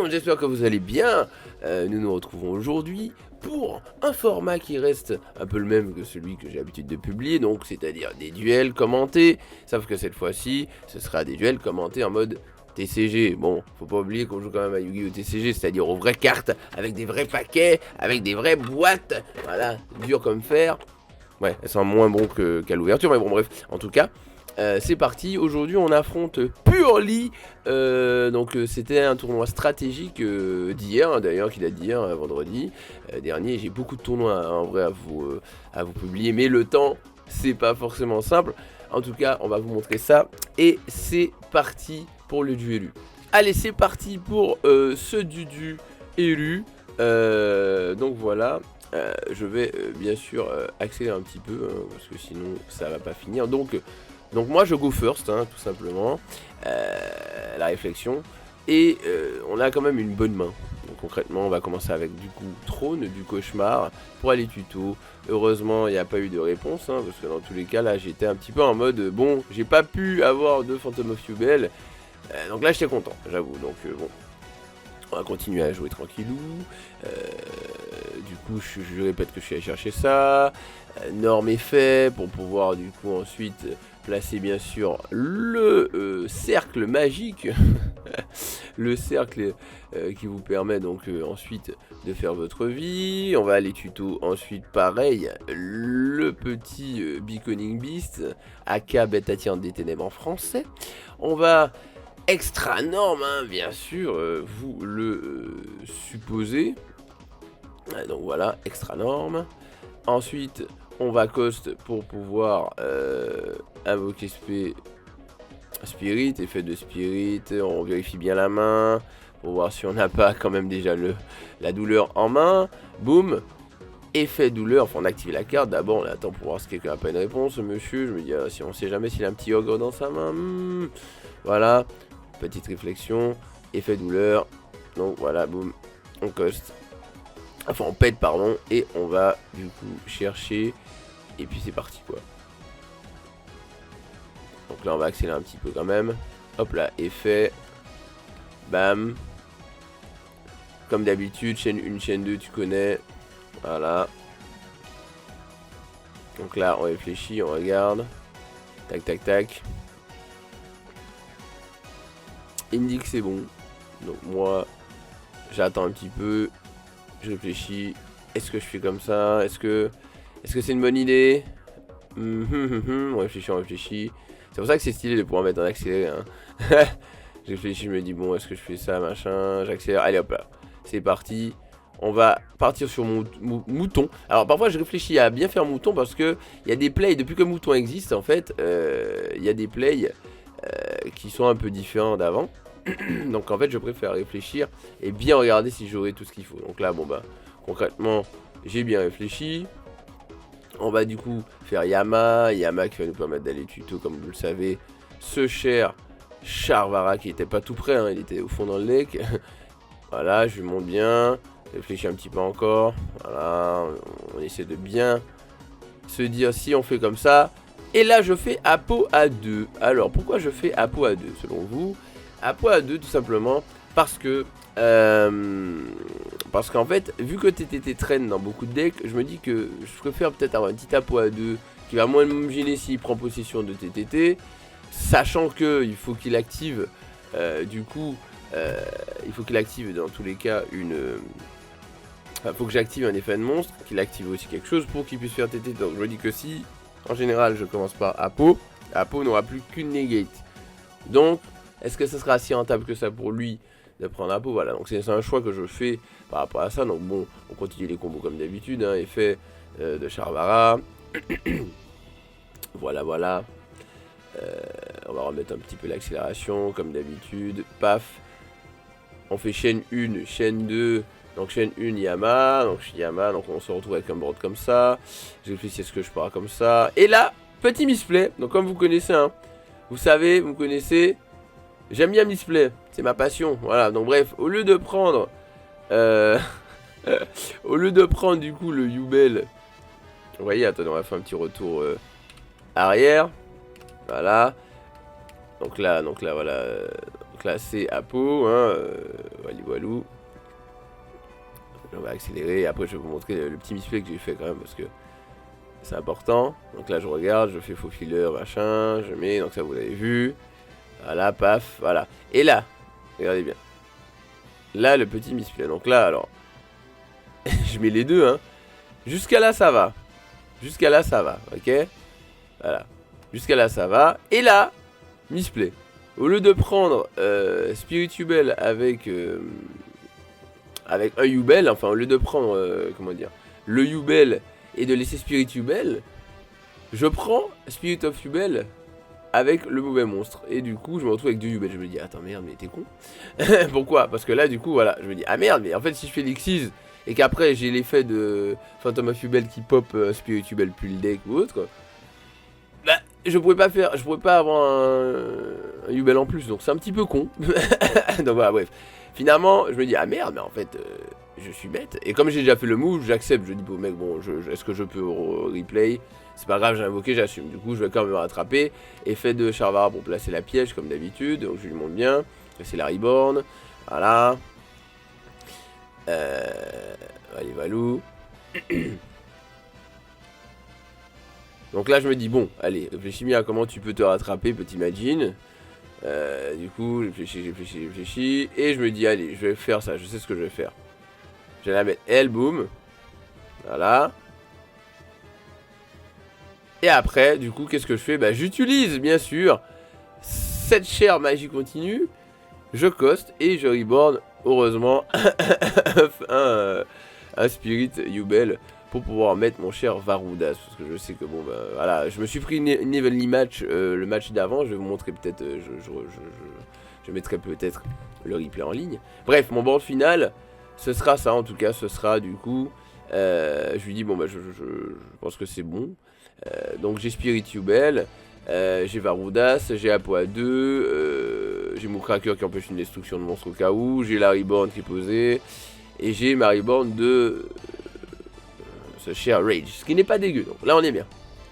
monde, j'espère que vous allez bien. Nous nous retrouvons aujourd'hui pour un format qui reste un peu le même que celui que j'ai l'habitude de publier, donc c'est-à-dire des duels commentés, sauf que cette fois-ci, ce sera des duels commentés en mode TCG. Bon, faut pas oublier qu'on joue quand même à Yu-Gi-Oh TCG, c'est-à-dire aux vraies cartes, avec des vrais paquets, avec des vraies boîtes, voilà, dur comme fer. Ouais, elles sont moins bon qu'à l'ouverture, mais bon bref, en tout cas... c'est parti, aujourd'hui on affronte Purely, donc c'était un tournoi stratégique d'hier, hein, d'ailleurs qui date d'hier, vendredi dernier. J'ai beaucoup de tournois hein, en vrai à vous publier, mais le temps c'est pas forcément simple. En tout cas on va vous montrer ça, et c'est parti pour le duel élu. Allez, c'est parti pour ce dudu élu, donc voilà. Je vais bien sûr accélérer un petit peu, hein, parce que sinon ça va pas finir. Donc moi je go first, hein, tout simplement, la réflexion, et on a quand même une bonne main. Donc concrètement on va commencer avec du coup Trône du Cauchemar pour aller tuto. Heureusement il n'y a pas eu de réponse, hein, parce que dans tous les cas là j'étais un petit peu en mode, bon j'ai pas pu avoir de Phantom of Yubel, donc là j'étais content, j'avoue, donc bon. On va continuer à jouer tranquillou. Du coup, je répète que je suis allé chercher ça. Norme est fait pour pouvoir du coup ensuite placer bien sûr le cercle magique. Le cercle qui vous permet donc ensuite de faire votre vie. On va aller tuto ensuite pareil. Le petit Beaconing Beast, aka Bête attirante des ténèbres en français. On va... extra norme, hein, bien sûr, vous le supposez. Donc voilà, extra norme. Ensuite, on va cost pour pouvoir invoquer Spirit, effet de Spirit. On vérifie bien la main pour voir si on n'a pas quand même déjà la douleur en main. Boum. Effet douleur, enfin on active la carte. D'abord on attend pour voir si quelqu'un n'a pas une réponse. Monsieur, je me dis, si on sait jamais s'il a un petit ogre dans sa main. Voilà. Petite réflexion, effet douleur, donc voilà, boum, on coste, enfin on pète pardon, et on va du coup chercher, et puis c'est parti quoi. Donc là on va accélérer un petit peu quand même, hop là, effet, bam, comme d'habitude, chaîne 1, chaîne 2, tu connais, voilà. Donc là on réfléchit, on regarde, tac tac tac. Indique c'est bon, donc moi j'attends un petit peu, je réfléchis, est-ce que je fais comme ça, est-ce que c'est une bonne idée? On réfléchit, c'est pour ça que c'est stylé de pouvoir mettre un accéléré, hein. Je réfléchis, je me dis bon, est-ce que je fais ça, machin, j'accélère, allez hop là, c'est parti. On va partir sur mon mouton. Alors parfois je réfléchis à bien faire mouton parce que il y a des plays, depuis que mouton existe en fait, il y a des plays qui sont un peu différents d'avant. Donc en fait je préfère réfléchir et bien regarder si j'aurai tout ce qu'il faut. Donc là bon bah concrètement j'ai bien réfléchi. On va du coup faire Yama qui va nous permettre d'aller tuto comme vous le savez. Ce cher Charvara qui était pas tout près, hein, il était au fond dans le deck. Voilà, je lui montre bien. Réfléchis un petit peu encore. Voilà, on essaie de bien se dire si on fait comme ça. Et là je fais Apo à 2. Alors pourquoi je fais Apo à 2 selon vous? Apo à 2 tout simplement parce que parce qu'en fait vu que TTT traîne dans beaucoup de decks, je me dis que je préfère peut-être avoir un petit Apo à 2 qui va moins me gêner s'il prend possession de TTT, sachant que il faut qu'il active du coup il faut qu'il active dans tous les cas une faut que j'active un effet de monstre, qu'il active aussi quelque chose pour qu'il puisse faire TTT. Donc je me dis que si en général je commence par Apo n'aura plus qu'une negate. Donc est-ce que ça sera si rentable que ça pour lui de prendre Apo? Voilà, donc c'est un choix que je fais par rapport à ça. Donc bon, on continue les combos comme d'habitude, hein, effet de Charvara. Voilà, voilà. On va remettre un petit peu l'accélération comme d'habitude. Paf. On fait chaîne 1, chaîne 2. Donc chaîne 1, Yama. Donc Yama, donc on se retrouve avec un board comme ça. Je réfléchis à ce que je pars comme ça. Et là, petit misplay. Donc comme vous connaissez, hein, vous savez, vous me connaissez. J'aime bien misplay, c'est ma passion. Voilà, donc bref, au lieu de prendre au lieu de prendre du coup le Yubel, vous voyez, attendez, on va faire un petit retour arrière. Voilà. Donc là, voilà. Donc là c'est Apo, hein, walou. On va accélérer, après je vais vous montrer le petit misplay que j'ai fait quand même parce que c'est important. Donc là je regarde, je fais faux filler, machin, je mets, donc ça vous l'avez vu. Voilà, paf, voilà. Et là, regardez bien. Là le petit misplay, donc là alors, je mets les deux, hein. Jusqu'à là ça va. Jusqu'à là ça va, ok. Voilà. Jusqu'à là ça va. Et là, misplay. Au lieu de prendre Spiritubel avec un Yubel, enfin au lieu de prendre, comment dire, le Yubel et de laisser Spiritubel, je prends Spirit of Yubel avec le mauvais monstre. Et du coup, je me retrouve avec 2 Yubel. Je me dis, attends, merde, mais t'es con. Pourquoi? Parce que là, du coup, voilà, je me dis, ah merde, mais en fait, si je fais l'Xyz et qu'après j'ai l'effet de Phantom of Yubel qui pop Spiritubel puis le deck ou autre, quoi, bah, je pourrais pas avoir un Yubel en plus, donc c'est un petit peu con. Donc voilà, bref. Finalement, je me dis, ah merde, mais en fait, je suis bête. Et comme j'ai déjà fait le move, j'accepte. Je dis au mec, bon, est-ce que je peux replay? C'est pas grave, j'ai invoqué, j'assume. Du coup, je vais quand même me rattraper. Effet de Charvara pour placer la piège, comme d'habitude. Donc, je lui montre bien. C'est la Reborn. Voilà. Allez, Valou. Donc là, je me dis, bon, allez, réfléchis bien à comment tu peux te rattraper, petit Majin. Du coup, réfléchis. Et je me dis, allez, je vais faire ça. Je sais ce que je vais faire. Je vais la mettre L, boom. Voilà. Et après, du coup, qu'est-ce que je fais? Bah, j'utilise, bien sûr, cette chair magie continue. Je coste et je reborn, heureusement, un Spirit Yubel pour pouvoir mettre mon cher Varoudas. Parce que je sais que, bon, bah, voilà, je me suis pris une Evenly match, le match d'avant. Je vais vous montrer peut-être, je mettrai peut-être le replay en ligne. Bref, mon board final, ce sera ça, en tout cas, ce sera, du coup, je lui dis, bon, bah, je pense que c'est bon. Donc j'ai Spirit Yubel, j'ai Varoudas, j'ai Apo à 2, j'ai Moocracker qui empêche une destruction de monstre au cas où, j'ai la Reborn qui est posée, et j'ai ma Reborn de ce cher Rage, ce qui n'est pas dégueu, donc là on est bien,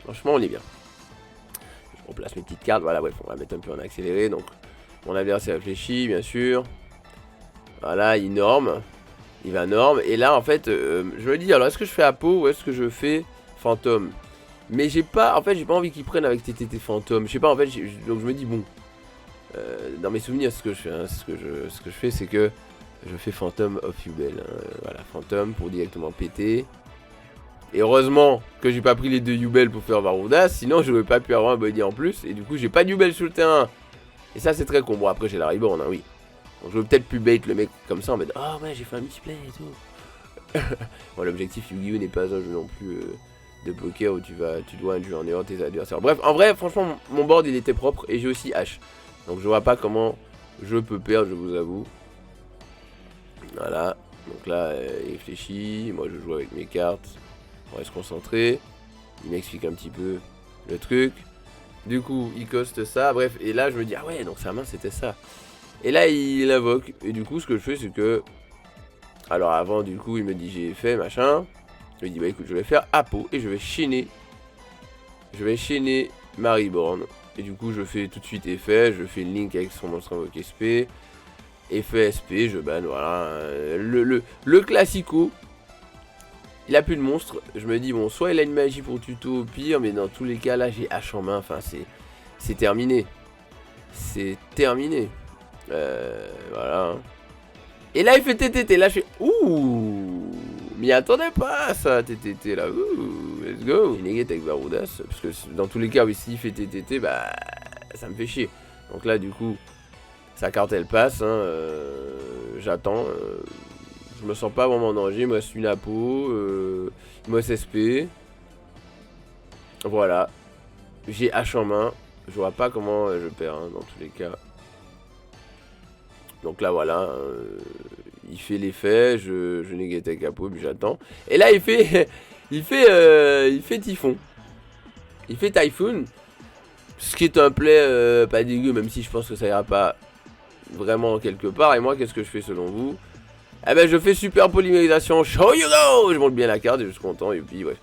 franchement on est bien. Je replace mes petites cartes, voilà, bref, on va mettre un peu en accéléré, donc mon adversaire réfléchit, bien sûr, voilà, il norme, il va norme, et là en fait, je me dis, alors est-ce que je fais Apo ou est-ce que je fais Fantôme? Mais j'ai pas, en fait, j'ai pas envie qu'ils prennent avec TTT fantôme. Je sais pas, en fait, donc je me dis bon. Dans mes souvenirs, ce que je fais, hein, ce que je fais, c'est que je fais Phantom of Yubel. Hein, voilà, Phantom pour directement péter. Et heureusement que j'ai pas pris les 2 Yubel pour faire Varoudas, sinon j'aurais pas pu avoir un body en plus. Et du coup, j'ai pas de Yubel sur le terrain. Et ça, c'est très con. Bon, après, j'ai la Reborn, hein, oui. Donc, j'aurais peut-être pu bait le mec comme ça en mode ah ouais, j'ai fait un misplay et tout. Bon, l'objectif Yu-Gi-Oh n'est pas un jeu non plus. De poker où tu dois induire en erreur tes adversaires. Bref, en vrai, franchement, mon board il était propre et j'ai aussi H. Donc je vois pas comment je peux perdre, je vous avoue. Voilà. Donc là, il réfléchit. Moi, je joue avec mes cartes. On va se concentrer. Il m'explique un petit peu le truc. Du coup, il coste ça. Bref, et là, je me dis, ah ouais, donc sa main c'était ça. Et là, il invoque. Et du coup, ce que je fais, c'est que. Alors avant, du coup, il me dit, j'ai fait machin. Je lui dis bah écoute je vais faire Apo et je vais chaîner ma Reborn. Et du coup je fais tout de suite effet, je fais une link avec son monstre invoqué SP. Effet SP, je banne, voilà. Le classico. Il a plus de monstre. Je me dis bon soit il a une magie pour tuto au pire, mais dans tous les cas là j'ai H en main, enfin c'est terminé. C'est terminé. Voilà. Et là il fait TTT, là je fais ouh. M'y attendais pas ça, TTT là, ouh, let's go. Il négative avec Varoudas, parce que dans tous les cas, oui, s'il fait TTT, bah, ça me fait chier. Donc là, du coup, sa carte elle passe, hein, j'attends. Je me sens pas vraiment en danger, il me reste une Apo, il me reste SP. Voilà. J'ai H en main, je vois pas comment je perds, hein, dans tous les cas. Donc là, voilà. Il fait l'effet, je négate avec Apo, puis j'attends. Et là, il fait Typhon. Il fait Typhoon. Ce qui est un play pas dégueu, même si je pense que ça ira pas vraiment quelque part. Et moi, qu'est-ce que je fais selon vous? Eh ben, je fais super polymérisation. Show you go! Je monte bien la carte et je suis content. Et puis, bref.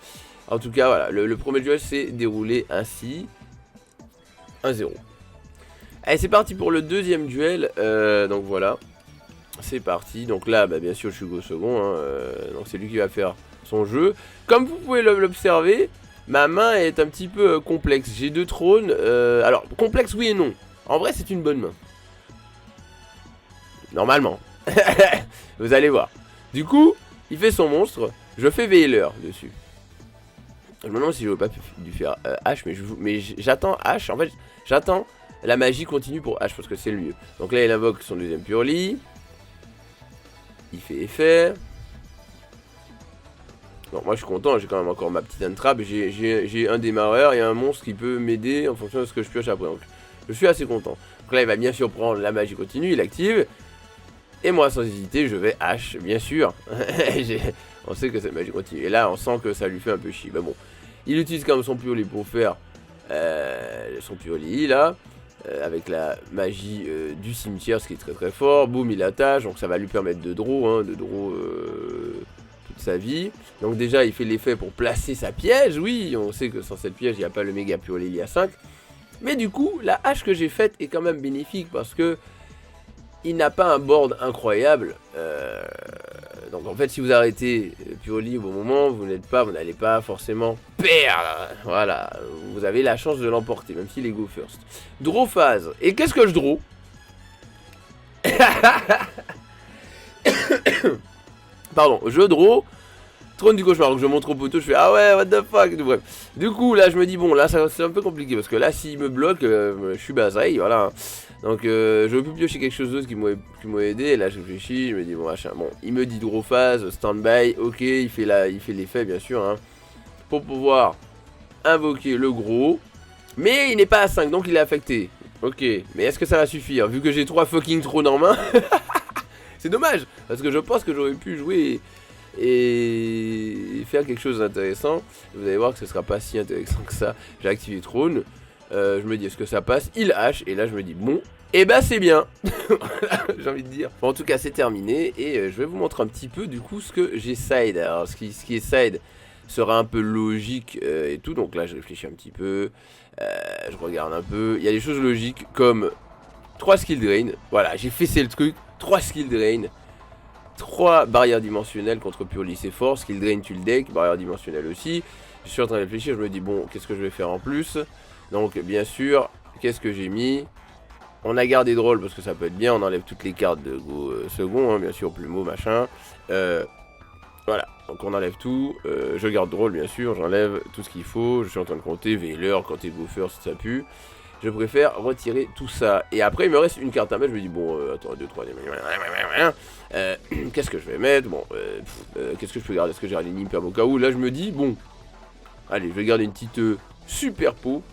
En tout cas, voilà. Le premier duel s'est déroulé ainsi. 1-0. Allez, c'est parti pour le deuxième duel. Donc voilà. C'est parti. Donc là, bah, bien sûr, je suis go second. Hein, donc c'est lui qui va faire son jeu. Comme vous pouvez l'observer, ma main est un petit peu complexe. J'ai 2 trônes. Alors, complexe oui et non. En vrai, c'est une bonne main. Normalement. Vous allez voir. Du coup, il fait son monstre. Je fais Veiler dessus. Je me demande si je veux pas lui faire H, mais j'attends H. En fait, j'attends la magie continue pour H parce que c'est le mieux. Donc là, il invoque son deuxième Purlie. Il fait effet. Donc moi, je suis content. J'ai quand même encore ma petite entrave. J'ai un démarreur et un monstre qui peut m'aider en fonction de ce que je pioche après. Donc, je suis assez content. Donc là, il va bien sûr prendre la magie continue. Il active. Et moi, sans hésiter, je vais H, bien sûr. On sait que cette magie continue. Et là, on sent que ça lui fait un peu chier. Mais bon, il utilise quand même son Purlie pour faire son Purlie, là. Avec la magie du cimetière, ce qui est très très fort. Boum, il attache. Donc ça va lui permettre de draw, hein, toute sa vie. Donc déjà, il fait l'effet pour placer sa piège. Oui, on sait que sans cette piège, il n'y a pas le méga Purlie, il y a 5. Mais du coup, la hache que j'ai faite est quand même bénéfique parce que il n'a pas un board incroyable. Donc en fait, si vous arrêtez Purlie au bon moment, vous n'allez pas forcément perdre. Voilà, vous avez la chance de l'emporter, même s'il est go first. Draw phase. Et qu'est-ce que je draw? Pardon, je draw Trône du cauchemar. Donc je montre au poteau, je fais ah ouais, what the fuck. Bref. Du coup, là, je me dis bon, là, c'est un peu compliqué parce que là, s'il me bloque, je suis basaille, voilà. Donc je veux plus piocher quelque chose d'autre qui m'a aidé. Et là je réfléchis, je me dis bon machin. Bon, il me dit draw phase, stand-by, ok, il fait l'effet bien sûr, hein, pour pouvoir invoquer le gros. Mais il n'est pas à 5, donc il est affecté. Ok, mais est-ce que ça va suffire? Vu que j'ai 3 fucking trônes en main. C'est dommage, parce que je pense que j'aurais pu jouer et faire quelque chose d'intéressant. Vous allez voir que ce sera pas si intéressant que ça. J'ai activé trône. Je me dis est-ce que ça passe? Il hache et là je me dis bon, et bah c'est bien. J'ai envie de dire. Bon, en tout cas c'est terminé et je vais vous montrer un petit peu du coup ce que j'ai side. Alors ce qui est side sera un peu logique et tout, donc là je réfléchis un petit peu, je regarde un peu. Il y a des choses logiques comme 3 skill drain, voilà j'ai fessé le truc, 3 skill drain, 3 barrières dimensionnelles contre Purlie c'est fort, skill drain tu le deck, barrière dimensionnelle aussi. Je suis en train de réfléchir, je me dis bon qu'est-ce que je vais faire en plus. Donc bien sûr, qu'est-ce que j'ai mis? On a gardé drôle parce que ça peut être bien, on enlève toutes les cartes de go second, hein, bien sûr, plumeau, machin. Voilà, donc on enlève tout, je garde drôle bien sûr, j'enlève tout ce qu'il faut, je suis en train de compter, Veiler, quand t'es go first, ça pue. Je préfère retirer tout ça. Et après il me reste une carte à mettre, je me dis bon, attends, 2, 3, qu'est-ce que je vais mettre? Bon, qu'est-ce que je peux garder? Est-ce que j'ai gardé une imperme au cas où? Là je me dis, bon, allez, je vais garder une petite super peau.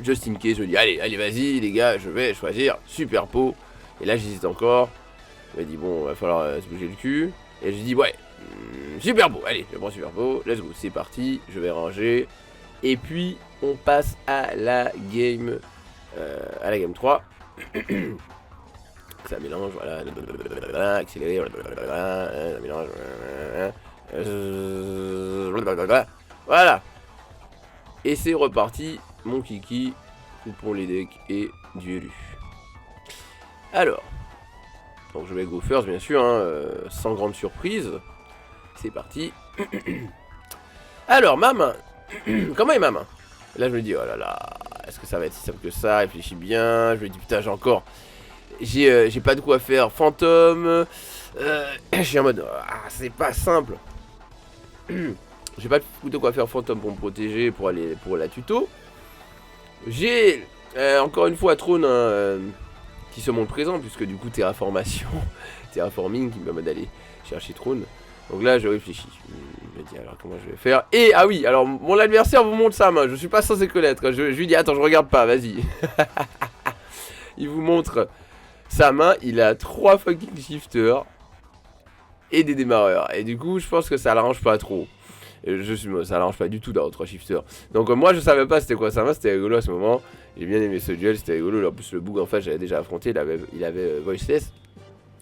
Just in case, je me dis, allez, vas-y, les gars, je vais choisir super peau. Et là, j'hésite encore. Je me dis, bon, va falloir se bouger le cul. Et je dis, ouais, super peau, allez, je prends super peau. Let's go, c'est parti, je vais ranger. Et puis, on passe à la game 3. Ça mélange, voilà, accéléré, ça mélange, voilà. Et c'est reparti, mon kiki, pour les decks et duelu. Alors, donc je vais go first bien sûr, hein, sans grande surprise. C'est parti. Alors, ma main. Comment est ma main? Là je me dis, oh là là, est-ce que ça va être si simple que ça? Réfléchis bien, je me dis putain j'ai encore... J'ai pas de quoi faire fantôme. Je suis en mode, ah, c'est pas simple. J'ai pas de quoi faire fantôme pour me protéger, pour aller pour la tuto. J'ai encore une fois trône qui se montre présent, puisque du coup terraformation, terraforming qui me permet d'aller chercher trône. Donc là je réfléchis, je me dis alors comment je vais faire. Et ah oui, alors mon adversaire vous montre sa main, je suis pas censé connaître. Je lui dis attends je regarde pas, vas-y. Il vous montre sa main, il a 3 fucking shifters et des démarreurs. Et du coup je pense que ça l'arrange pas trop. Ça l'arrange pas du tout d'avoir 3 shifters. Donc moi je savais pas c'était quoi sa main, c'était rigolo à ce moment. J'ai bien aimé ce duel, c'était rigolo. En plus le bug en face j'avais déjà affronté, il avait voiceless.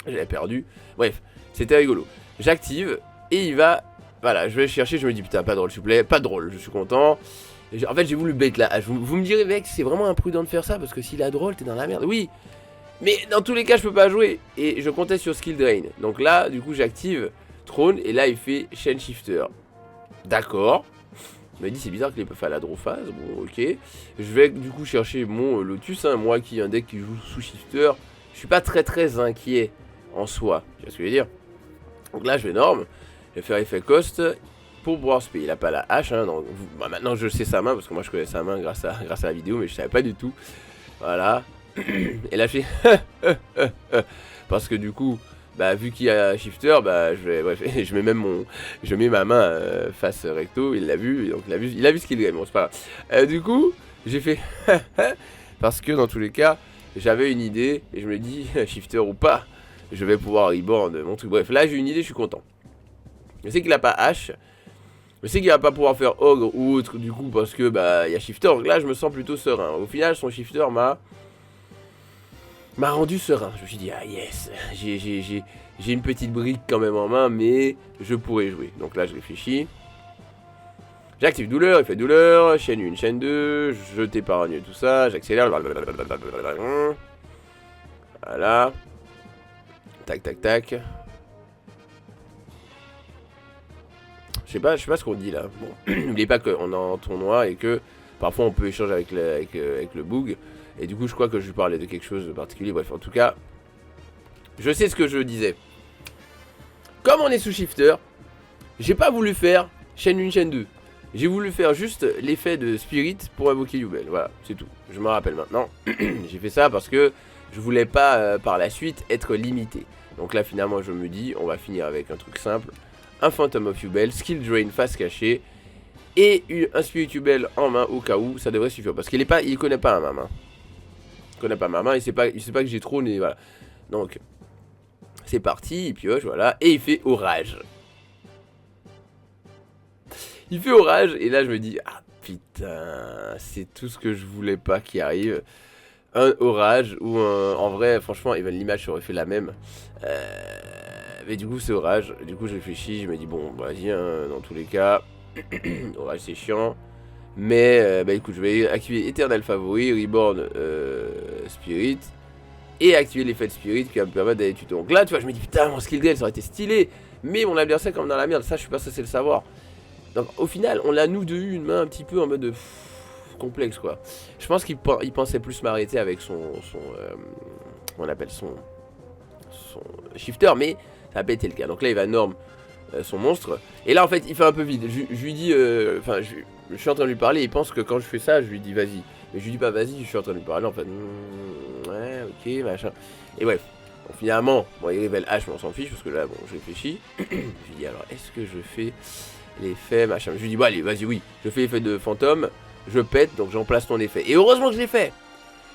J'avais perdu. Bref, c'était rigolo. J'active et il va... Voilà, je vais chercher, je me dis putain pas de drôle s'il vous plaît, pas de drôle, je suis content. En fait, j'ai voulu bait la hache. Vous me direz, mec, c'est vraiment imprudent de faire ça parce que s'il a drôle, t'es dans la merde. Oui, mais dans tous les cas, je peux pas jouer. Et je comptais sur Skill Drain. Donc là, du coup, j'active Throne et là, il fait Chain Shifter. D'accord. Il m'a dit, c'est bizarre qu'il ait pas fait à la draw phase. Bon, ok. Je vais du coup chercher mon Lotus. Hein, moi qui ai un deck qui joue sous Shifter, je suis pas très inquiet en soi. Tu vois ce que je veux dire? Donc là, je vais norme. Je vais faire effet cost pour pouvoir spé. Il a pas la hache. Hein, donc, bah, maintenant, je sais sa main parce que moi, je connais sa main grâce à la vidéo, mais je savais pas du tout. Voilà. Et là, je fais parce que du coup, bah, vu qu'il y a shifter, bah, bref, je mets même je mets ma main face recto. Il l'a vu, donc il a vu ce qu'il gagne. Bon, c'est pas grave. Du coup, j'ai fait parce que dans tous les cas, j'avais une idée et je me dis shifter ou pas, je vais pouvoir reborn mon truc. Bref, là, j'ai une idée, je suis content. Je sais qu'il a pas hache. Je sais qu'il va pas pouvoir faire ogre ou autre du coup parce que bah il y a shifter. Donc là, je me sens plutôt serein. Au final, son shifter m'a rendu serein. Je me suis dit, ah yes, j'ai une petite brique quand même en main, mais je pourrais jouer. Donc là, je réfléchis. J'active douleur, il fait douleur, chaîne 1, chaîne 2, je t'épargne tout ça, j'accélère. Voilà. Tac, tac, tac. Je sais pas ce qu'on dit là. Bon, n'oubliez pas qu'on est en tournoi et que parfois on peut échanger avec le boog. Et du coup, je crois que je lui parlais de quelque chose de particulier. Bref, en tout cas, je sais ce que je disais. Comme on est sous shifter, j'ai pas voulu faire chaîne 1, chaîne 2. J'ai voulu faire juste l'effet de Spirit pour invoquer Yubel. Voilà, c'est tout. Je me rappelle maintenant. J'ai fait ça parce que je voulais pas par la suite être limité. Donc là, finalement, je me dis, on va finir avec un truc simple. Un Phantom of Yubel, Skill Drain face cachée. Et un Spirit Yubel en main au cas où, ça devrait suffire. Parce qu'il connaît pas ma main. Il connaît pas ma main, il sait pas que j'ai trop, mais voilà. Donc, c'est parti, il pioche, voilà. Et il fait orage. Il fait orage, et là je me dis, ah putain, c'est tout ce que je voulais pas qui arrive. Un orage, ou en vrai, franchement, even l'image aurait fait la même. Mais du coup, c'est orage. Du coup, je réfléchis, je me dis, bon, vas-y, hein, dans tous les cas, orage c'est chiant. Mais, bah écoute, je vais activer Eternal Favori, Reborn Spirit. Et activer l'effet de Spirit qui va me permettre d'aller tuto. Donc là, tu vois, je me dis, putain, mon skill deal, ça aurait été stylé. Mais mon adversaire, comme dans la merde, ça, je suis pas censé le savoir. Donc au final, on l'a nous deux eu une main un petit peu en mode de complexe quoi. Je pense qu'il pensait plus m'arrêter avec on appelle son shifter, mais ça n'a pas été le cas. Donc là, il va norm son monstre. Et là, en fait, il fait un peu vide. Je lui dis, enfin, je suis en train de lui parler. Il pense que quand je fais ça, je lui dis vas-y. Mais je lui dis pas vas-y, je suis en train de lui parler. En fait, ouais, ok, machin. Et bref. Donc, finalement, bon, il révèle H, mais on s'en fiche parce que là, bon, je réfléchis. Je lui dis alors, est-ce que je fais l'effet machin? Je lui dis bon allez vas-y, oui, je fais l'effet de fantôme, je pète, donc j'en place ton effet. Et heureusement que je l'ai fait,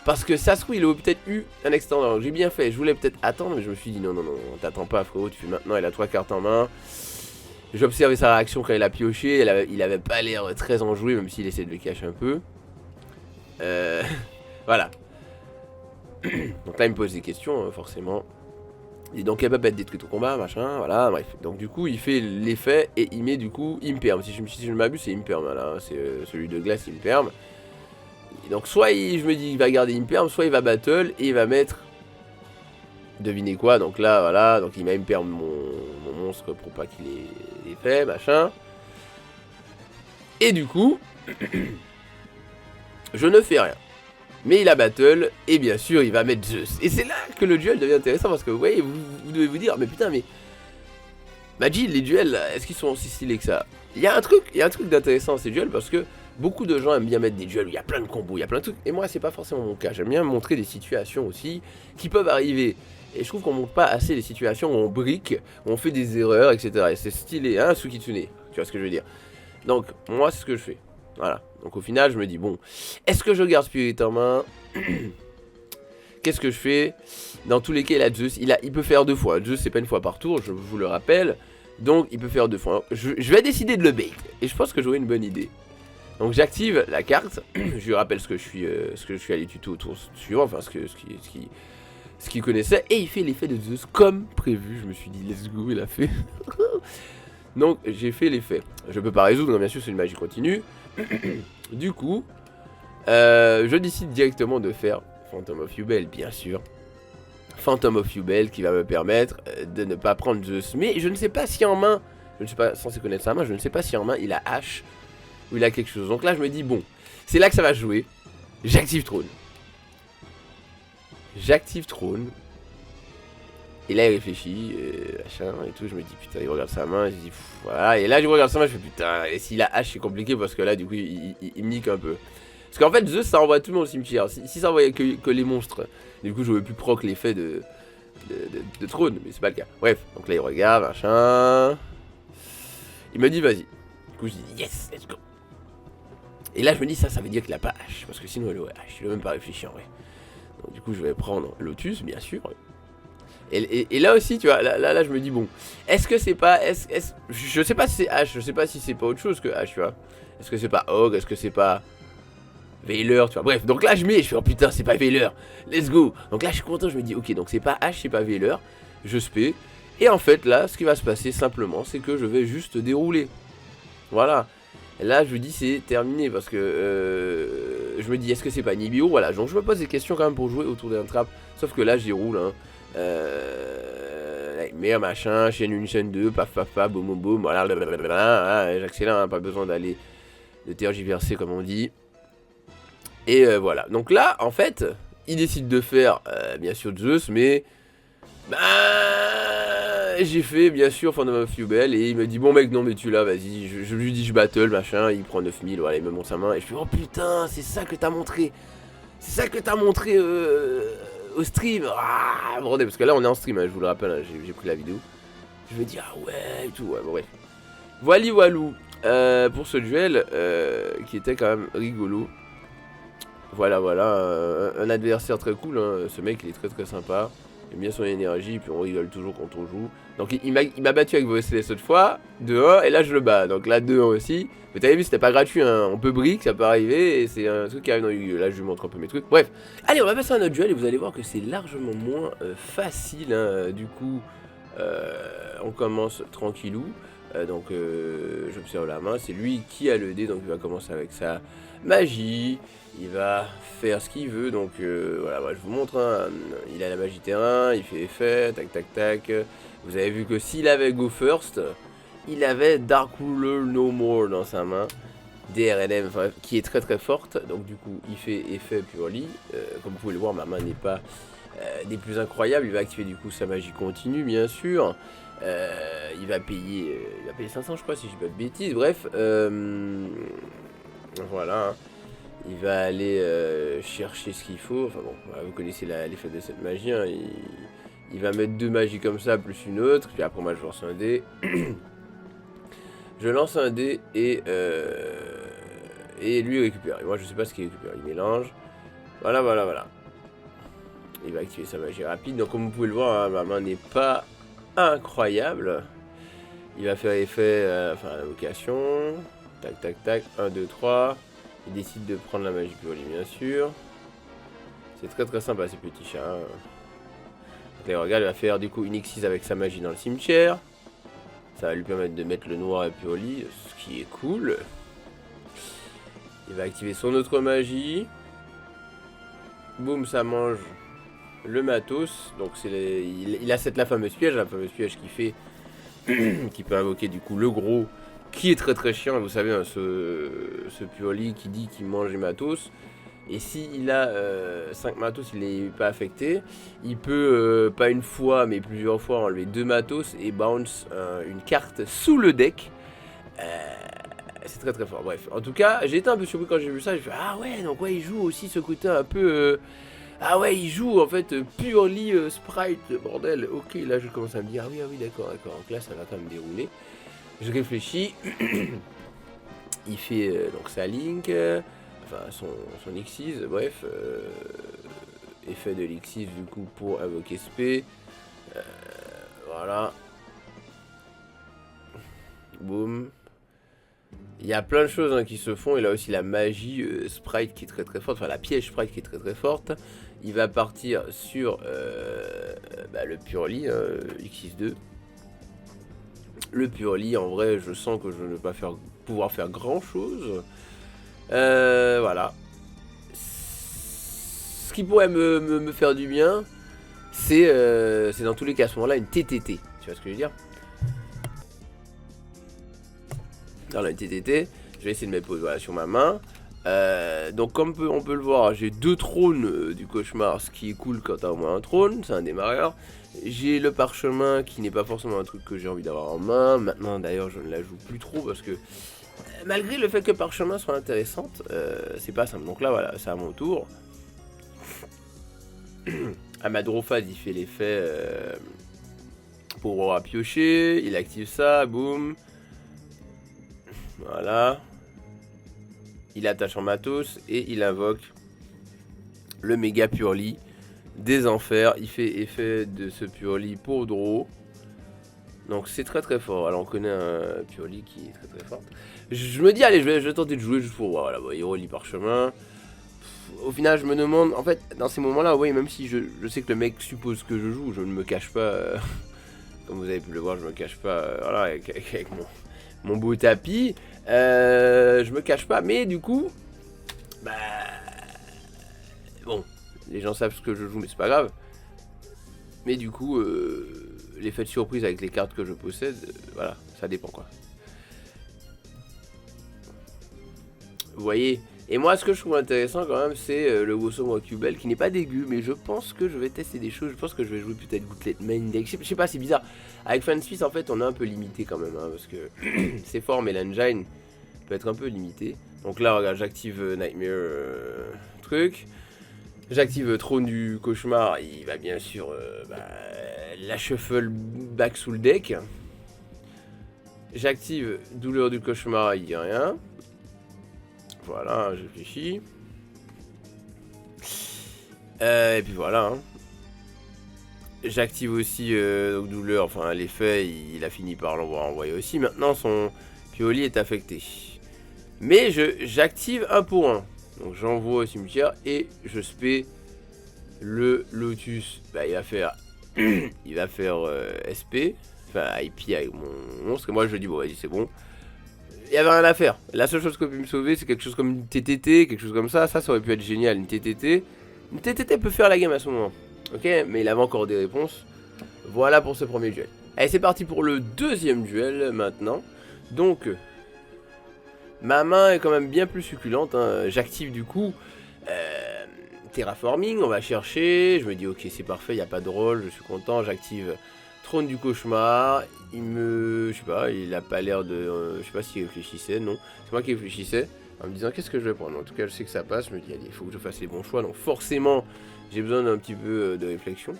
parce que ça se trouve il aurait peut-être eu un extendant. J'ai bien fait, je voulais peut-être attendre, mais je me suis dit non, t'attends pas frérot, tu fais maintenant, il a 3 cartes en main. J'ai observé sa réaction quand il a pioché, il avait pas l'air très enjoué, même s'il essaie de le cacher un peu. Voilà. Donc là il me pose des questions, forcément. Et donc elle va pas être détruite au combat, machin, voilà, bref. Donc du coup il fait l'effet et il met du coup Imperm. Si je ne m'abuse, c'est Imperm, là, c'est celui de glace Imperm. Et donc soit je me dis il va garder Imperm, soit il va battle et il va mettre, devinez quoi, donc là voilà, donc il met Imperm mon monstre pour pas qu'il ait l'effet, machin. Et du coup, je ne fais rien. Mais il a battle, et bien sûr, il va mettre Zeus. Et c'est là que le duel devient intéressant, parce que vous voyez, vous devez vous dire, mais putain, mais... Magic, les duels, est-ce qu'ils sont aussi stylés que ça? Il y a un truc d'intéressant dans ces duels, parce que beaucoup de gens aiment bien mettre des duels où il y a plein de combos, il y a plein de trucs. Et moi, c'est pas forcément mon cas. J'aime bien montrer des situations aussi, qui peuvent arriver. Et je trouve qu'on montre pas assez les situations où on brique, où on fait des erreurs, etc. Et c'est stylé, hein, Tsukitsune. Tu vois ce que je veux dire? Donc, moi, c'est ce que je fais. Voilà, donc au final je me dis bon, est-ce que je garde Spirit en main? Qu'est-ce que je fais? Dans tous les cas il a Zeus, il peut faire 2 fois, Zeus c'est pas une fois par tour, je vous le rappelle. Donc il peut faire 2 fois, je vais décider de le bait. Et je pense que j'aurai une bonne idée. Donc j'active la carte, je lui rappelle ce que je suis allé tuto au tour suivant, enfin ce qu'il connaissait. Et il fait l'effet de Zeus comme prévu, je me suis dit let's go, il a fait. Donc j'ai fait l'effet. Je peux pas résoudre, bien sûr c'est une magie continue. Du coup, je décide directement de faire Phantom of Yubel, bien sûr. Phantom of Yubel qui va me permettre de ne pas prendre Zeus. Mais je ne sais pas si en main, je ne suis pas censé connaître sa main, je ne sais pas si en main il a H ou il a quelque chose. Donc là je me dis bon, c'est là que ça va jouer. J'active Trône. J'active Trône. Et là il réfléchit, machin et tout, je me dis putain il regarde sa main, je dis pff, voilà. Et là je regarde sa main, je fais putain, et s'il a H c'est compliqué parce que là du coup il nique un peu. Parce qu'en fait Zeus ça envoie tout le monde au cimetière, si ça envoyait que les monstres, du coup j'aurais pu proc l'effet de Trône, mais c'est pas le cas. Bref, donc là il regarde, machin. Il me dit vas-y. Du coup je dis yes, let's go. Et là je me dis ça veut dire qu'il a pas H, parce que sinon il aurait H, il a même pas réfléchi en vrai. Donc du coup je vais prendre Lotus bien sûr. Et là aussi, tu vois, là, je me dis, bon, est-ce que c'est pas. Je sais pas si c'est H, je sais pas si c'est pas autre chose que H, tu vois. Est-ce que c'est pas Hog, est-ce que c'est pas. Veiler, tu vois. Bref, donc là, je mets, je fais, oh putain, c'est pas Veiler, let's go. Donc là, je suis content, je me dis, ok, donc c'est pas H, c'est pas Veiler, je spé. Et en fait, là, ce qui va se passer simplement, c'est que je vais juste dérouler. Voilà. Et là, je me dis, c'est terminé parce que. Je me dis, est-ce que c'est pas Nibiru? Voilà, donc je me pose des questions quand même pour jouer autour d'un trap. Sauf que là, je déroule, hein. Meilleur machin, chaîne 1, chaîne 2, paf paf paf, boum boum boum, voilà, j'accélère, hein, pas besoin d'aller de tergiverser comme on dit. Et voilà, donc là, en fait, il décide de faire, bien sûr, Zeus, mais... Bah... J'ai fait, bien sûr, Phantom of Yubel, et il me dit, bon mec, non mais tu là, vas-y, je lui dis, je battle, machin, il prend 9000, voilà, il me montre sa main, et je fais, oh putain, c'est ça que t'as montré, c'est ça que t'as montré, au stream, ah, bordel, parce que là on est en stream, hein, je vous le rappelle, hein, j'ai pris la vidéo. Je me dis ah ouais et tout, ouais, bon bref. Voili voilou, pour ce duel qui était quand même rigolo. Voilà, un adversaire très cool, hein. Ce mec il est très très sympa. Il aime bien son énergie, puis on rigole toujours quand on joue. Donc il m'a battu avec vos SLS cette fois, 2-1, et là je le bats, donc là 2-1 aussi. Mais t'avais vu, c'était pas gratuit, hein. On peut brick, ça peut arriver, et c'est un truc qui arrive dans Yu-Gi-Oh! Là je lui montre un peu mes trucs. Bref, allez, on va passer à un autre duel, et vous allez voir que c'est largement moins facile, hein. Du coup, on commence tranquillou. Donc j'observe la main, c'est lui qui a le dé, donc il va commencer avec sa magie. Il va faire ce qu'il veut, donc voilà, je vous montre, hein. Il a la magie terrain, il fait effet, tac tac tac. Vous avez vu que s'il avait Go First, il avait Dark Ruler No More dans sa main, DRLM, enfin, qui est très très forte, donc du coup il fait effet Purely. Comme vous pouvez le voir, ma main n'est pas des plus incroyables, il va activer du coup sa magie continue bien sûr. Il va payer 500 je crois si je dis pas de bêtises, bref, voilà, hein. Il va aller chercher ce qu'il faut. Enfin bon, vous connaissez l'effet de cette magie, hein. Il va mettre 2 magies comme ça, plus une autre. Puis après, moi, je lance un dé. Je lance un dé et lui récupère. Et moi, je sais pas ce qu'il récupère. Il mélange. Voilà. Il va activer sa magie rapide. Donc, comme vous pouvez le voir, hein, ma main n'est pas incroyable. Il va faire effet, enfin, invocation. Tac, tac, tac. 1, 2, 3. Il décide de prendre la magie purely, bien sûr. C'est très très sympa ces petits chats. Hein. Donc là, regarde, il va faire du coup une X6 avec sa magie dans le cimetière. Ça va lui permettre de mettre le noir et purely, ce qui est cool. Il va activer son autre magie. Boum, ça mange le matos. Donc il a la fameuse piège qui fait qui peut invoquer du coup le gros, qui est très très chiant, vous savez, hein, ce Purely qui dit qu'il mange les matos. Et s'il a 5 matos, il n'est pas affecté. Il peut, pas une fois, mais plusieurs fois, enlever 2 matos et bounce une carte sous le deck. C'est très très fort. Bref, en tout cas, j'ai été un peu surpris quand j'ai vu ça. J'ai fait, ah ouais, donc ouais, il joue aussi ce côté un peu... ah ouais, il joue en fait Purely Sprite, bordel. Ok, là je commence à me dire, ah oui, d'accord. Donc là, ça va quand même dérouler. Je réfléchis. Il fait donc sa Link, enfin son X6, bref, effet de l'X6 du coup pour invoquer SP. Voilà. Boum. Il y a plein de choses, hein, qui se font. Il a aussi la magie Sprite qui est très très forte, enfin la piège Sprite qui est très très forte. Il va partir sur le Purely, X6-2. Le Purely, en vrai, je sens que je ne vais pas pouvoir faire grand chose. Voilà. Ce qui pourrait me faire du bien, c'est dans tous les cas à ce moment-là une TTT. Tu vois ce que je veux dire? Voilà, une TTT. Je vais essayer de mettre pause voilà, sur ma main. Donc comme on peut le voir, j'ai 2 trônes du cauchemar, ce qui est cool quand t'as au moins un trône, c'est un démarreur. J'ai le parchemin qui n'est pas forcément un truc que j'ai envie d'avoir en main. Maintenant d'ailleurs je ne la joue plus trop parce que malgré le fait que parchemin soit intéressante, c'est pas simple. Donc là voilà, c'est à mon tour. Amadrophase il fait l'effet pour pouvoir piocher, il active ça, boum. Voilà. Il attache en matos et il invoque le méga Purli des enfers. Il fait effet de ce Purli pour draw. Donc c'est très très fort. Alors on connaît un Purli qui est très très fort. Je me dis allez je vais tenter de jouer juste pour voir. Voilà, il relie parchemin. Au final je me demande, en fait dans ces moments là, oui même si je sais que le mec suppose que je joue, je ne me cache pas. Comme vous avez pu le voir, je me cache pas voilà, avec mon beau tapis. Je me cache pas, mais du coup, bah, bon, les gens savent ce que je joue, mais c'est pas grave. Mais du coup, l'effet de surprise avec les cartes que je possède, voilà, ça dépend quoi. Vous voyez. Et moi, ce que je trouve intéressant quand même, c'est le Wosom Wakubel qui n'est pas dégueu, mais je pense que je vais tester des choses. Je pense que je vais jouer peut-être Gouttlet Main Deck. Je sais pas, c'est bizarre. Avec Fanspeed, en fait, on est un peu limité quand même, hein, parce que c'est fort, mais l'engine peut être un peu limité. Donc là, regarde, j'active Nightmare truc. J'active Trône du Cauchemar. Il va bien sûr la shuffle back sous le deck. J'active Douleur du Cauchemar, il dit rien. Voilà, je réfléchis. Et puis voilà. Hein. J'active aussi donc douleur, enfin l'effet, il a fini par l'envoyer aussi. Maintenant, son Pioli est affecté. Mais j'active 1 pour 1. Donc j'envoie au cimetière et je spé le Lotus. Bah, il va faire SP. Enfin, IP avec mon monstre. Et moi, je dis, bon, vas-y, c'est bon. Il n'y avait rien à faire. La seule chose qui peut me sauver, c'est quelque chose comme une TTT, quelque chose comme ça. Ça aurait pu être génial, une TTT. Une TTT peut faire la game à ce moment. Ok, mais il avait encore des réponses. Voilà pour ce premier duel. Allez, c'est parti pour le deuxième duel maintenant. Donc, ma main est quand même bien plus succulente. Hein. J'active du coup Terraforming. On va chercher. Je me dis, ok, c'est parfait, il n'y a pas de rôle. Je suis content. J'active Trône du Cauchemar. Je sais pas, il a pas l'air de... je sais pas s'il réfléchissait, non. C'est moi qui réfléchissais en me disant qu'est-ce que je vais prendre. En tout cas, je sais que ça passe. Je me dis, allez, il faut que je fasse les bons choix. Donc forcément, j'ai besoin d'un petit peu de réflexion.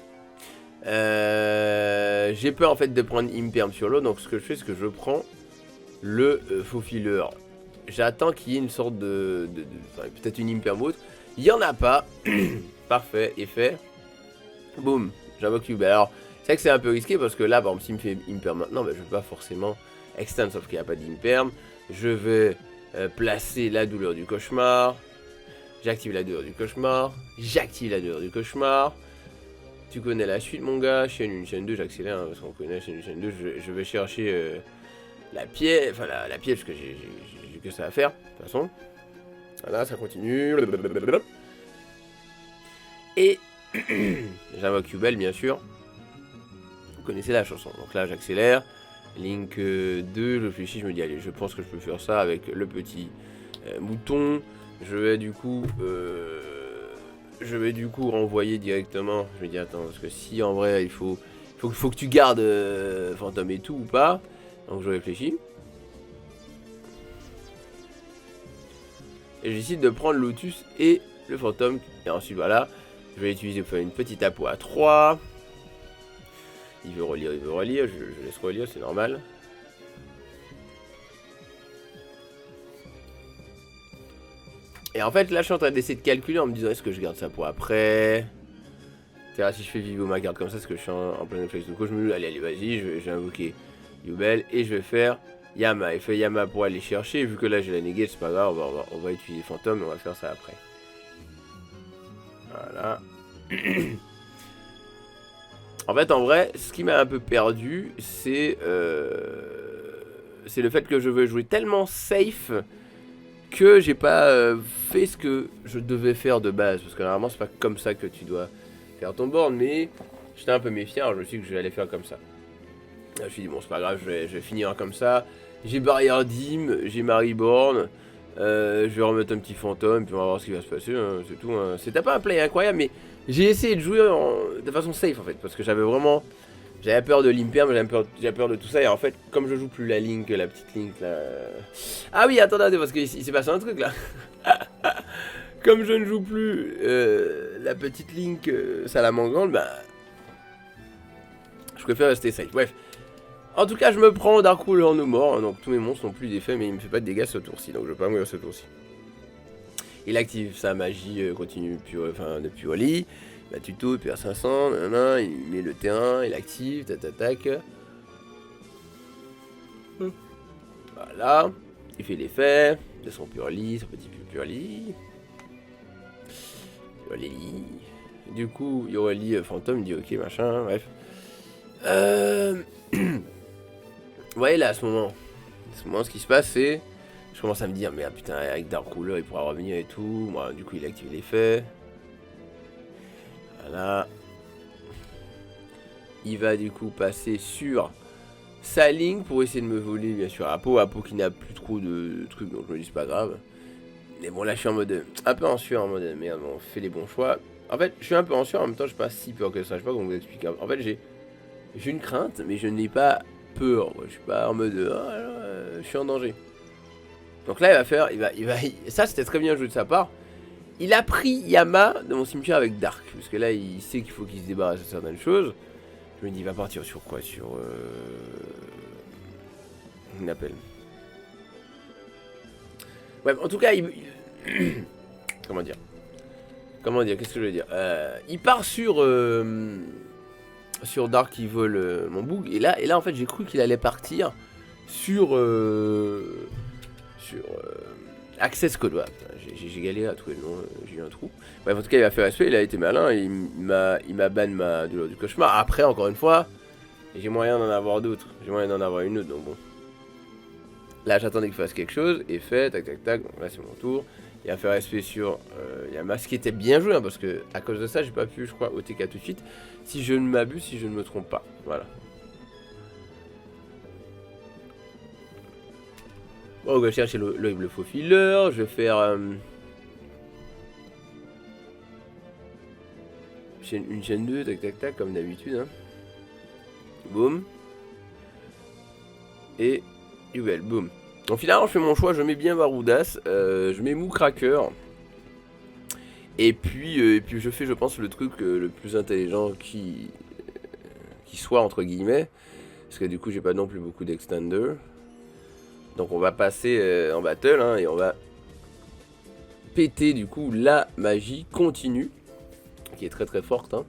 J'ai peur en fait de prendre Imperm sur l'eau. Donc ce que je fais, c'est que je prends le Faufileur. J'attends qu'il y ait une sorte enfin, peut-être une Imperm autre. Il n'y en a pas. Parfait, effet. Boum, j'invoque Cube. Alors, c'est vrai que c'est un peu risqué parce que là, par exemple, s'il me fait Imperm maintenant, bah, je ne vais pas forcément extend, sauf qu'il n'y a pas d'Imperm. Je vais placer la douleur du cauchemar. J'active la douleur du cauchemar. J'active la douleur du cauchemar. Tu connais la suite, mon gars. Chaîne 1, chaîne 2, j'accélère hein, parce qu'on connaît chaîne 1, chaîne 2. Je vais chercher la pièce, enfin la pièce parce que j'ai que ça à faire, de toute façon. Voilà, ça continue. Et j'invoque Cubel, bien sûr. Vous connaissez la chanson. Donc là, j'accélère. Link 2, je réfléchis, je me dis, allez, je pense que je peux faire ça avec le petit mouton. Je vais du coup renvoyer directement. Je me dis, attends, parce que si en vrai, il faut que tu gardes fantôme et tout ou pas. Donc je réfléchis. Et j'essaie de prendre Lotus et le fantôme. Et ensuite, voilà, je vais utiliser pour faire une petite apo à 3. Il veut relire, je laisse relire, c'est normal. Et en fait, là, je suis en train d'essayer de calculer en me disant, est-ce que je garde ça pour après? Si je fais vivre ma carte comme ça, c'est que je suis en plein réflexe. Du coup, je me dis, allez, vas-y, je vais invoquer Yubel et je vais faire Yama. Et fait Yama pour aller chercher. Vu que là, j'ai la negate, c'est pas grave, on va utiliser Fantôme, on va faire ça après. Voilà. En fait, en vrai, ce qui m'a un peu perdu, c'est le fait que je veux jouer tellement safe que j'ai pas fait ce que je devais faire de base. Parce que normalement, c'est pas comme ça que tu dois faire ton board. Mais j'étais un peu méfiant, je me suis dit que je vais aller faire comme ça. Là, je me suis dit, bon, c'est pas grave, je vais finir comme ça. J'ai barrière Dim, j'ai Maryborn. Je vais remettre un petit fantôme, puis on va voir ce qui va se passer, hein, c'est tout. Hein. C'était pas un play incroyable, mais j'ai essayé de jouer de façon safe en fait, parce que j'avais peur de l'Imperm, j'avais peur de tout ça, et en fait, comme je joue plus la Link, la petite Link là. Ah oui, attendez, parce qu'il s'est passé un truc là. Comme je ne joue plus la petite Link Salamangreande, bah. Je préfère rester safe. Bref. En tout cas, je me prends Darkruler No More, donc tous mes monstres n'ont plus d'effet, mais il me fait pas de dégâts ce tour-ci, donc je vais pas mourir ce tour-ci. Il active sa magie continue de Purely, la tuto, PR 500, nanana, il met le terrain, il active, tac. Voilà, il fait l'effet de son Purely, son petit Purely. Du coup, Yoreli Fantôme dit ok, machin, bref. Vous voyez là, à ce moment, ce qui se passe, c'est... Je commence à me dire, mais ah, putain, avec Darkruler, il pourra revenir et tout. Moi, du coup, il active l'effet. Voilà. Il va du coup passer sur sa ligne pour essayer de me voler, bien sûr, Apo qui n'a plus trop de trucs, donc je me dis, c'est pas grave. Mais bon, là, je suis en mode... Un peu en sueur, en mode, merde, on fait les bons choix. En fait, je suis un peu en sueur, en même temps, je suis pas si peur que ça. Je sais pas comment vous expliquer. En fait, j'ai une crainte, mais je n'ai pas... peur, je suis pas en mode je suis en danger. Donc là ça c'était très bien joué de sa part. Il a pris Yama de mon cimetière avec Dark, parce que là il sait qu'il faut qu'il se débarrasse de certaines choses. Je me dis il va partir sur quoi, sur une appel. Ouais, en tout cas comment dire, qu'est-ce que je veux dire, il part sur Dark qui vole mon bug, et là en fait j'ai cru qu'il allait partir sur Access Code. Ouais, j'ai galéré à trouver le nom, j'ai eu un trou. Bref, en tout cas il a fait respect, il a été malin, il m'a ban ma douleur du cauchemar. Après encore une fois, j'ai moyen d'en avoir d'autres, j'ai moyen d'en avoir une autre, donc bon. Là j'attendais qu'il fasse quelque chose, et fait, tac, donc là c'est mon tour. Il a fait respect sur Yama, ce qui était bien joué, hein, parce que à cause de ça j'ai pas pu, je crois, OTK tout de suite. Si je ne m'abuse, si je ne me trompe pas, voilà. Bon, on va chercher le faux filler, je vais faire une chaîne 2, tac, comme d'habitude. Hein. Boum. Et Yubel, boum. Donc finalement, je fais mon choix, je mets bien Varoudas, je mets Moocracker. Et puis je fais, je pense, le truc le plus intelligent qui soit, entre guillemets. Parce que du coup, j'ai pas non plus beaucoup d'extender. Donc on va passer en battle, hein, et on va péter du coup la magie continue, qui est très très forte. Hein.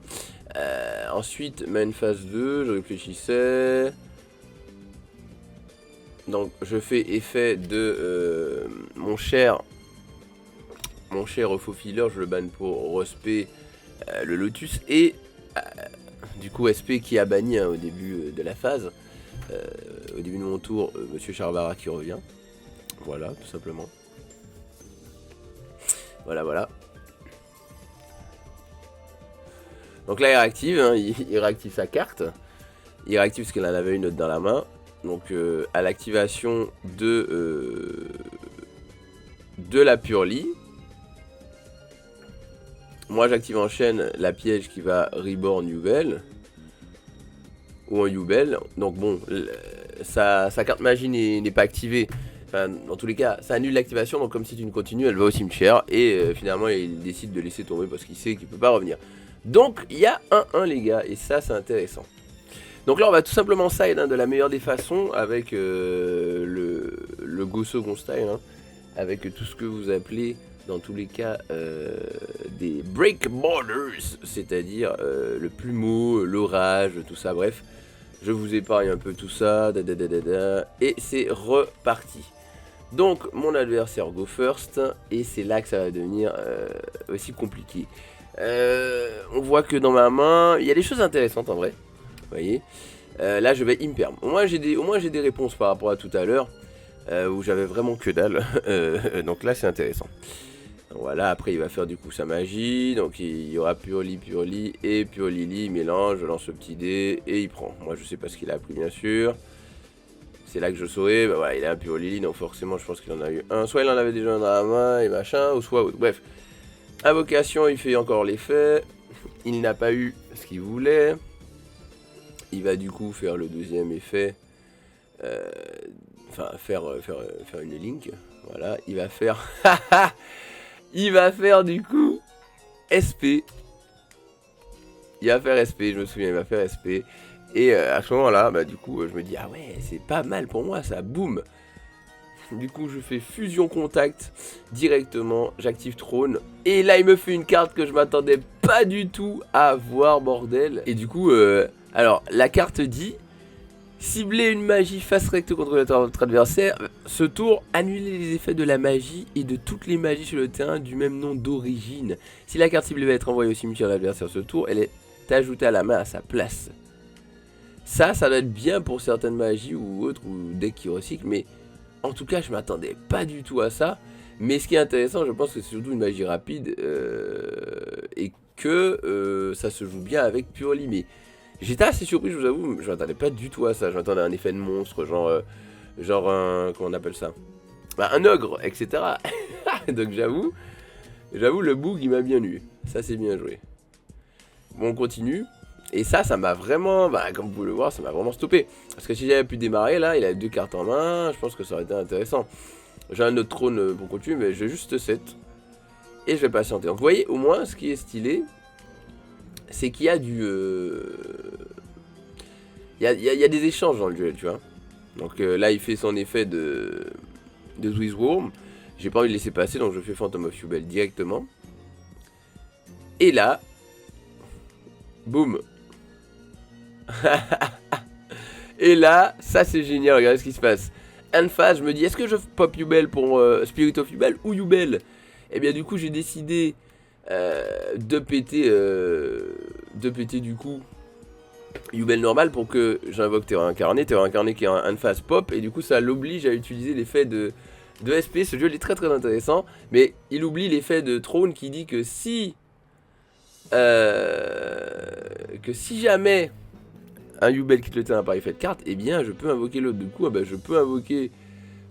Ensuite, main phase 2, je réfléchissais. Donc je fais effet de mon cher faux filler, je le banne pour respect le Lotus, et du coup SP qui a banni, hein, au début de la phase. Au début de mon tour, Monsieur Charbara qui revient. Voilà, tout simplement. Voilà. Donc là il réactive, hein, il réactive sa carte. Il réactive parce qu'il en avait une autre dans la main. Donc à l'activation de la Purely, moi j'active en chaîne la piège qui va reborn Yubel. Ou en Yubel. Donc bon, sa carte magie n'est pas activée. Enfin, dans tous les cas, ça annule l'activation. Donc comme si tu ne continues, elle va au cimetière. Et finalement, il décide de laisser tomber parce qu'il sait qu'il peut pas revenir. Donc il y a 1-1 les gars. Et ça, c'est intéressant. Donc là, on va tout simplement side, hein, de la meilleure des façons. Avec le Go Second style. Hein, avec tout ce que vous appelez... dans tous les cas, des break borders, c'est-à-dire le plumeau, l'orage, tout ça, bref. Je vous épargne un peu tout ça, et c'est reparti. Donc, mon adversaire go first, et c'est là que ça va devenir aussi compliqué. On voit que dans ma main, il y a des choses intéressantes en vrai, vous voyez. Là, je vais imperm. Au moins, j'ai des réponses par rapport à tout à l'heure. où j'avais vraiment que dalle. Donc là, c'est intéressant. Voilà, après il va faire du coup sa magie, donc il y aura Purli et Purlili, il mélange, je lance le petit dé et il prend. Moi je sais pas ce qu'il a appris bien sûr, c'est là que je saurai, bah voilà, il a un Purlili, donc forcément je pense qu'il en a eu un, soit il en avait déjà un dans la main et machin, ou soit autre. Bref, invocation il fait encore l'effet, il n'a pas eu ce qu'il voulait, il va du coup faire le deuxième effet, enfin faire une link, voilà, il va faire... Il va faire du coup SP. Il va faire SP, je me souviens, il va faire SP. Et à ce moment-là, bah, du coup, je me dis, ah ouais, c'est pas mal pour moi, ça boum. Du coup, je fais fusion contact directement, j'active Trône. Et là, il me fait une carte que je m'attendais pas du tout à voir, bordel. Et du coup, alors, la carte dit... Cibler une magie face recte contre votre adversaire. Ce tour, annuler les effets de la magie et de toutes les magies sur le terrain du même nom d'origine. Si la carte ciblée va être envoyée au cimetière de l'adversaire ce tour, elle est ajoutée à la main à sa place. Ça doit être bien pour certaines magies ou autres, ou decks qui recyclent, mais en tout cas, je m'attendais pas du tout à ça. Mais ce qui est intéressant, je pense que c'est surtout une magie rapide et que ça se joue bien avec Purli. Mais j'étais assez surpris, je vous avoue, je m'attendais pas du tout à ça. Je m'attendais à un effet de monstre, genre un... comment on appelle ça, bah, un ogre, etc. Donc j'avoue, le bug il m'a bien eu. Ça c'est bien joué. Bon, on continue. Et ça m'a vraiment, bah, comme vous pouvez le voir, ça m'a vraiment stoppé. Parce que si j'avais pu démarrer là, il avait 2 cartes en main, je pense que ça aurait été intéressant. J'ai un autre trône pour continuer, mais j'ai juste 7. Et je vais patienter. Donc vous voyez, au moins, ce qui est stylé, c'est qu'il y a du... Il y a des échanges dans le duel, tu vois. Donc là, il fait son effet de Swissworm. J'ai pas envie de laisser passer, donc je fais Phantom of Yubel directement. Et là... Boum. Et là, ça c'est génial, regardez ce qui se passe. En phase, je me dis, est-ce que je pop Yubel pour Spirit of Yubel ou Yubel? Et bien du coup, j'ai décidé de péter du coup Yubel normal pour que j'invoque Terreur Incarné qui est un phase pop, et du coup ça l'oblige à utiliser l'effet de SP. Ce jeu il est très très intéressant, mais il oublie l'effet de Throne qui dit que si jamais un Yubel quitte le terrain par effet de carte, et bien je peux invoquer l'autre. Du coup, je peux invoquer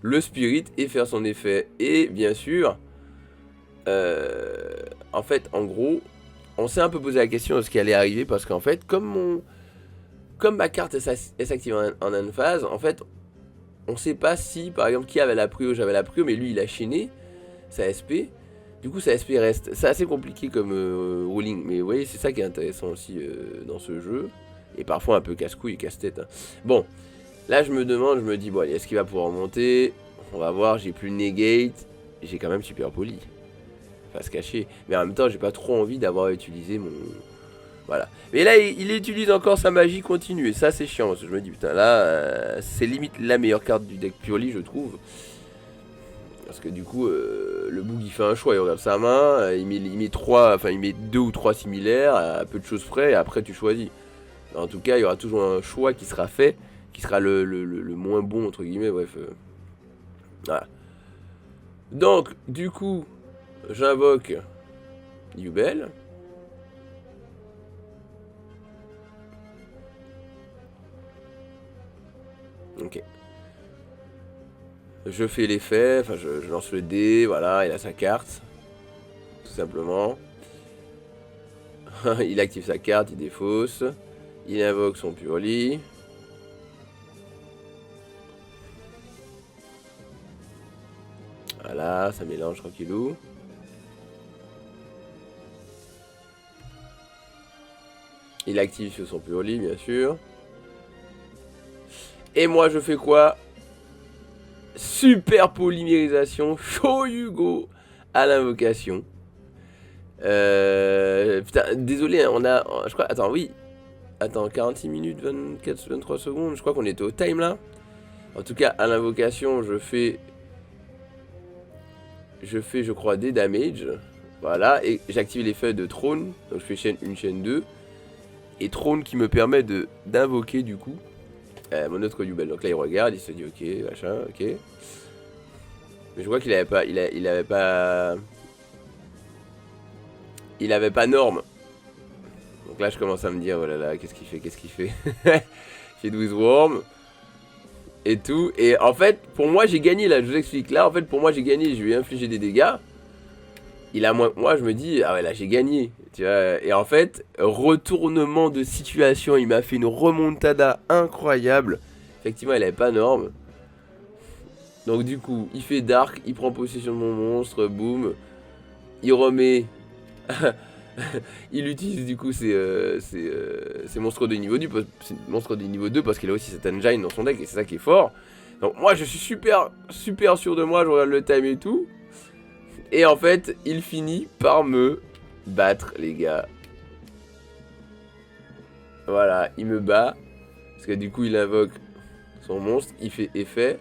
le Spirit et faire son effet. Et bien sûr, en fait, en gros, on s'est un peu posé la question de ce qui allait arriver, parce qu'en fait, comme ma carte s'active en une phase, en fait, on sait pas si, par exemple, qui avait la prio, j'avais la prio, mais lui il a chaîné sa SP. Du coup, sa SP reste. C'est assez compliqué comme ruling, mais vous voyez, c'est ça qui est intéressant aussi dans ce jeu. Et parfois un peu casse-couille et casse-tête. Hein. Bon, là je me demande, je me dis, bon, allez, est-ce qu'il va pouvoir monter? On va voir, j'ai plus negate. J'ai quand même super poli. Pas se cacher. Mais en même temps, j'ai pas trop envie d'avoir utilisé mon... Voilà. Mais là, il utilise encore sa magie continue. Et ça, c'est chiant. Parce que je me dis, putain, là, c'est limite la meilleure carte du deck Purli, je trouve. Parce que du coup, le boug il fait un choix, il regarde sa main, il met 2 ou 3 similaires, à peu de choses près, et après tu choisis. En tout cas, il y aura toujours un choix qui sera fait, qui sera le moins bon, entre guillemets, bref. Voilà. Donc, du coup, j'invoque Yubel. Ok. Je fais l'effet, enfin je lance le dé, voilà, il a sa carte. Tout simplement. Il active sa carte, il défausse. Il invoque son Purli. Voilà, ça mélange tranquillou. Il active sur son Purli, bien sûr. Et moi, je fais quoi? Super polymérisation, show Hugo à l'invocation. Putain, désolé, hein, on a... Je crois... Attends, oui. Attends, 46 minutes, 24, 23 secondes. Je crois qu'on était au time, là. En tout cas, à l'invocation, je fais, je crois, des damage. Voilà, et j'active l'effet de Throne. Donc je fais chaîne 1, chaîne 2. Et Throne qui me permet d'invoquer, du coup, mon autre Yubel. Donc là, il regarde, il se dit, ok, machin, ok. Mais je crois qu'il avait pas... Il avait pas norme. Donc là je commence à me dire, oh là là, qu'est-ce qu'il fait J'ai 12 worms. Et tout. Et en fait, pour moi j'ai gagné là, je vous explique. Là en fait pour moi j'ai gagné, je lui ai infligé des dégâts. Il a moins que moi, je me dis, ah ouais là j'ai gagné. Tu vois. Et en fait, retournement de situation, il m'a fait une remontada incroyable. Effectivement, il avait pas norme. Donc du coup, il fait dark, il prend possession de mon monstre, boum. Il remet... il utilise du coup ses monstres de niveau 2, monstres de niveau 2 parce qu'il a aussi cet engine dans son deck et c'est ça qui est fort. Donc moi je suis super sûr de moi, je regarde le time et tout. Et en fait, il finit par me battre les gars. Voilà, il me bat. Parce que du coup il invoque son monstre, il fait effet.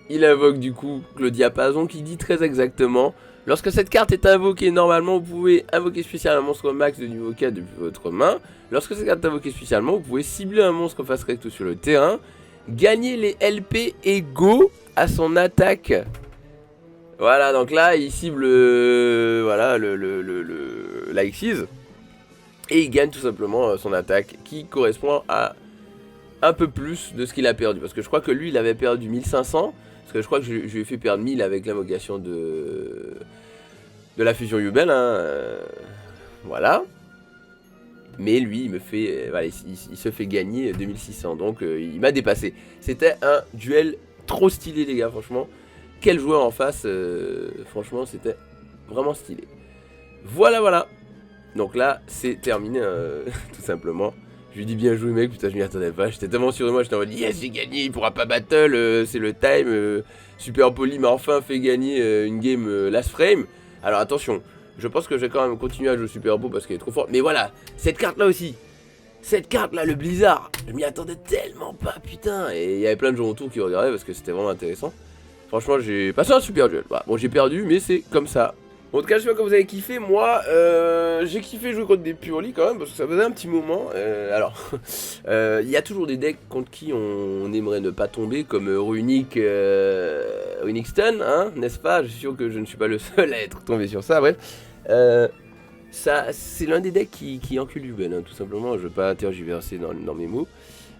Il invoque du coup le diapason qui dit très exactement: lorsque cette carte est invoquée, normalement vous pouvez invoquer spécialement un monstre max de niveau 4 depuis votre main. Lorsque cette carte est invoquée spécialement, vous pouvez cibler un monstre face recto sur le terrain, gagner les LP égaux à son attaque. Voilà, donc là il cible voilà, la Xyz. Et il gagne tout simplement son attaque qui correspond à un peu plus de ce qu'il a perdu. Parce que je crois que lui il avait perdu 1500. Parce que je crois que je lui ai fait perdre 1000 avec l'invocation de la fusion Yubel. Hein, voilà. Mais lui il me fait voilà, il se fait gagner 2600. Donc il m'a dépassé. C'était un duel trop stylé les gars, franchement. Quel joueur en face, franchement c'était vraiment stylé. Voilà. Donc là c'est terminé tout simplement. Je lui dis bien joué mec, putain je m'y attendais pas, j'étais tellement sûr de moi, j'étais en mode yes j'ai gagné, il pourra pas battle, c'est le time, Super Poly m'a enfin fait gagner une game last frame. Alors attention, je pense que je vais quand même continuer à jouer Super Beau parce qu'elle est trop forte, mais voilà, cette carte là aussi, cette carte là, le Blizzard, je m'y attendais tellement pas putain, et il y avait plein de gens autour qui regardaient parce que c'était vraiment intéressant. Franchement j'ai passé un super duel, voilà. Bon j'ai perdu mais c'est comme ça. En tout cas, je sais pas quand vous avez kiffé, moi, j'ai kiffé jouer contre des Purely quand même, parce que ça faisait un petit moment. Alors, il y a toujours des decks contre qui on aimerait ne pas tomber, comme Runic Stun, hein, n'est-ce pas? Je suis sûr que je ne suis pas le seul à être tombé sur ça, bref. Ça, c'est l'un des decks qui encule Yubel, hein, tout simplement, je vais pas tergiverser dans mes mots.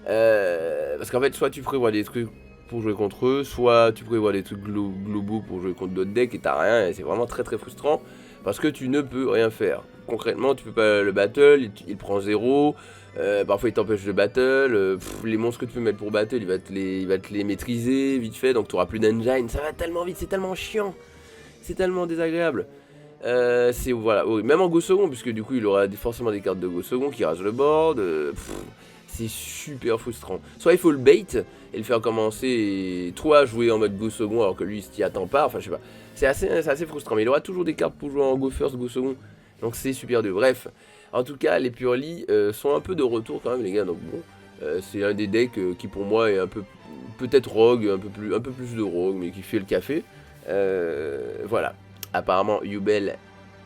Parce qu'en fait, soit tu prévois des trucs pour jouer contre eux, soit tu prévois des trucs globaux pour jouer contre d'autres decks et t'as rien, et c'est vraiment très frustrant parce que tu ne peux rien faire. Concrètement, tu peux pas le battle, il prend 0, parfois il t'empêche de battle, les monstres que tu peux mettre pour battle, il va te les maîtriser vite fait, donc tu auras plus d'engine, ça va tellement vite, c'est tellement chiant, c'est tellement désagréable. C'est voilà, même en Go second, puisque du coup il aura forcément des cartes de Go second qui rasent le board. C'est super frustrant. Soit il faut le bait et le faire commencer toi à jouer en mode Go second alors que lui il s'y attend pas. Enfin je sais pas. C'est assez frustrant. Mais il aura toujours des cartes pour jouer en Go first, Go second. Donc c'est super dur. Bref. En tout cas les Purely sont un peu de retour quand même les gars. Donc bon. C'est un des decks qui pour moi est un peu. Peut-être rogue, un peu plus de rogue, mais qui fait le café. Voilà. Apparemment Yubel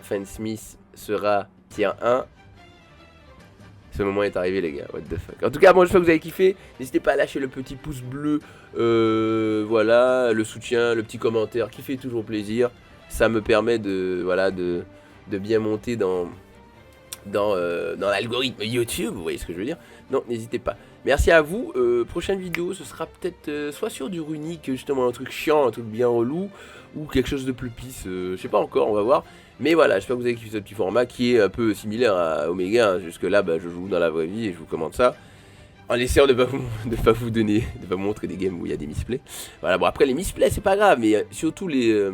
Fansmith sera tier 1. Ce moment est arrivé les gars, what the fuck. En tout cas, bon, j'espère que vous avez kiffé. N'hésitez pas à lâcher le petit pouce bleu, voilà, le soutien, le petit commentaire qui fait toujours plaisir. Ça me permet de, voilà, de bien monter dans l'algorithme YouTube, vous voyez ce que je veux dire. Donc n'hésitez pas. Merci à vous, prochaine vidéo, ce sera peut-être soit sur du Runic, justement un truc chiant, un truc bien relou, ou quelque chose de plus pisse, je sais pas encore, on va voir. Mais voilà, j'espère que vous avez kiffé ce petit format qui est un peu similaire à Omega, hein. Jusque là, bah, je joue dans la vraie vie et je vous commente ça. En essayant de pas vous montrer des games où il y a des misplays. Voilà, bon après les misplays c'est pas grave, mais surtout les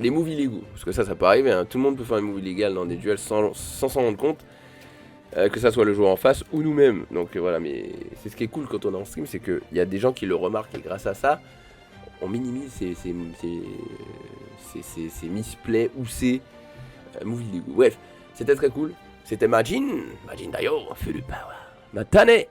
moves illégaux. Parce que ça peut arriver, hein. Tout le monde peut faire un move illégal dans des duels sans s'en rendre compte. Que ça soit le joueur en face ou nous-mêmes. Donc voilà, mais c'est ce qui est cool quand on est en stream, c'est qu'il y a des gens qui le remarquent et grâce à ça, on minimise ces misplays ou ces moves illégaux. Bref, c'était très cool. C'était Majin d'ailleurs, feu du power. Matane!